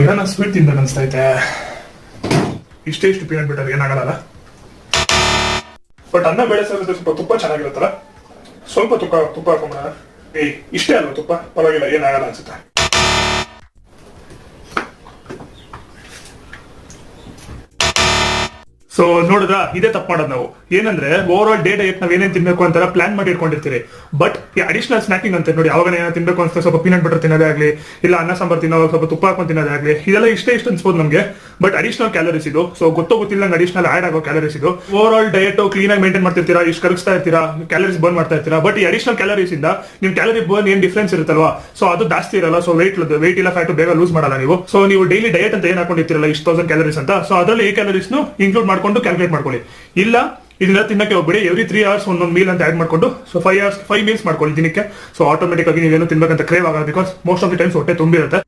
ಬೇರೆ ಸ್ವೀಟ್ ತಿಂದ ಅನ್ಸ್ತೈತೆ. ಇಷ್ಟೇ ಇಷ್ಟು ಪೀನಟ್ ಬಟರ್ ಏನಾಗಲ್ಲ, ಬಟ್ ಅನ್ನ ಬೇಳೆ ಸಾರು ಸ್ವಲ್ಪ ತುಪ್ಪ ಚೆನ್ನಾಗಿರುತ್ತಲ್ಲ, ಸ್ವಲ್ಪ ತುಪ್ಪ ಹಾಕೊಂಡ. ಇಷ್ಟೇ ಅಲ್ವಾ ತುಪ್ಪ, ಪರವಾಗಿಲ್ಲ, ಏನಾಗಲ್ಲ ಅನ್ಸುತ್ತೆ. ಸೊ ನೋಡಿದ್ರ, ಇದೇ ತಪ್ಪು ಮಾಡೋದು ನಾವು. ಏನಂದ್ರೆ ಓವರ್ ಆಲ್ ಡೇ ಡಯಟ್ ನಾವ್ ಏನೇನ್ ತಿನ್ಬೇಕು ಅಂತ ಪ್ಲಾನ್ ಮಾಡಿ ಇಟ್ಕೊಂಡಿರ್ತೀರಿ. ಬಟ್ ಈ ಅಡಿಷನಲ್ ಸ್ನಾಕಿಂಗ್ ಅಂತ ನೋಡಿ, ಅವಾಗ ಏನೋ ತಿನ್ಬೇಕು ಅಂತ ಸ್ವಲ್ಪ ಪೀನಟ್ ಬಟರ್ ತಿನ್ನೋದೇ ಆಗ್ಲಿ, ಇಲ್ಲ ಅನ್ನ ಸಾಂಬಾರ್ ತಿನ್ನೋ ಸ್ವಲ್ಪ ತುಪ್ಪ ಹಾಕೊಂಡು ತಿನ್ನೋದೇ ಆಗ್ಲಿ, ಇದೆಲ್ಲ ಇಷ್ಟೇ ಇಷ್ಟು ಅನ್ಸ್ಬೋದು ನಮಗೆ. ಬಟ್ ಅಡಿಷನಲ್ ಕ್ಯಾಲರೀಸ್ ಇದು. ಸೊ ಗೊತ್ತಿಲ್ಲ ಅಡಿಷನಲ್ ಆಡ್ ಆಗೋ ಕ್ಯಾಲರೀಸ್ ಇದು. ಓವರ್ ಆಲ್ ಡಯಟ್ ಕ್ಲೀನ್ ಆಗಿ ಮೇಂಟೈನ್ ಮಾಡ್ತಿರ್ತೀರಾ, ಇಷ್ಟು ಕರಗಿಸ್ತಾ ಇರ್ತೀರಾ, ಕ್ಯಾಲರೀಸ್ ಬರ್ನ್ ಮಾಡ್ತಾ ಇರ್ತೀರಾ. ಬಟ್ ಈ ಅಡಿಷನಲ್ ಕ್ಯಾಲರೀಸ್ ಇಂದ ನಿಮ್ ಕ್ಯಾಲರಿ ಬರ್ನ್ ಏನ್ ಡಿಫ್ರೆನ್ಸ್ ಇರುತ್ತಲ್ವಾ, ಸೊ ಅದು ಜಾಸ್ತಿ ಇರಲ್ಲ. ಸೊ ವೆಯ್ಟ್ ಇಲ್ಲ ಫ್ಯಾಟ್ ಬೇಗ ಲೂಸ್ ಮಾಡಲ್ಲ ನೀವು. ಸೊ ನೀವು ಡೈಲಿ ಡಯಟ್ ಅಂತ ಏನ್ ಹಾಕೊಂಡಿರ್ತೀರಲ್ಲ, ಇಷ್ಟು 1000 ಕ್ಯಾಲರೀಸ್ ಅಂತ, ಸೊ ಅದರಲ್ಲಿ ಈ ಕ್ಯಾಲರೀಸ್ ಇನ್ಕ್ಲೂಡ್ ಮಾಡ್ಕೊಂಡು ಕ್ಯಾಲ್ಕುಲೇಟ್ ಮಾಡ್ಕೊಳ್ಳಿ. ಇಲ್ಲ ಇದನ್ನ ತಿನ್ನಕ್ಕೆ ಹೋಗ್ಬಿಡಿ, ಎವ್ರಿ 3 hours ಒಂದೊಂದು ಮೀಲ್ ಅಂತ ಆಡ್ ಮಾಡ್ಕೊಂಡು, ಸೊ 5 meals ಮಾಡ್ಕೊಳ್ಳಿ ದಿನಕ್ಕೆ. ಸೊ ಆಟೋಮೆಟಿಕ್ ಆಗಿ ನೀವೇನು ತಿನ್ಬೇಕಂತ ಕ್ರೇವ್ ಆಗಲ್ಲ, because most of the times ಹೊಟ್ಟೆ ತುಂಬಿರುತ್ತೆ.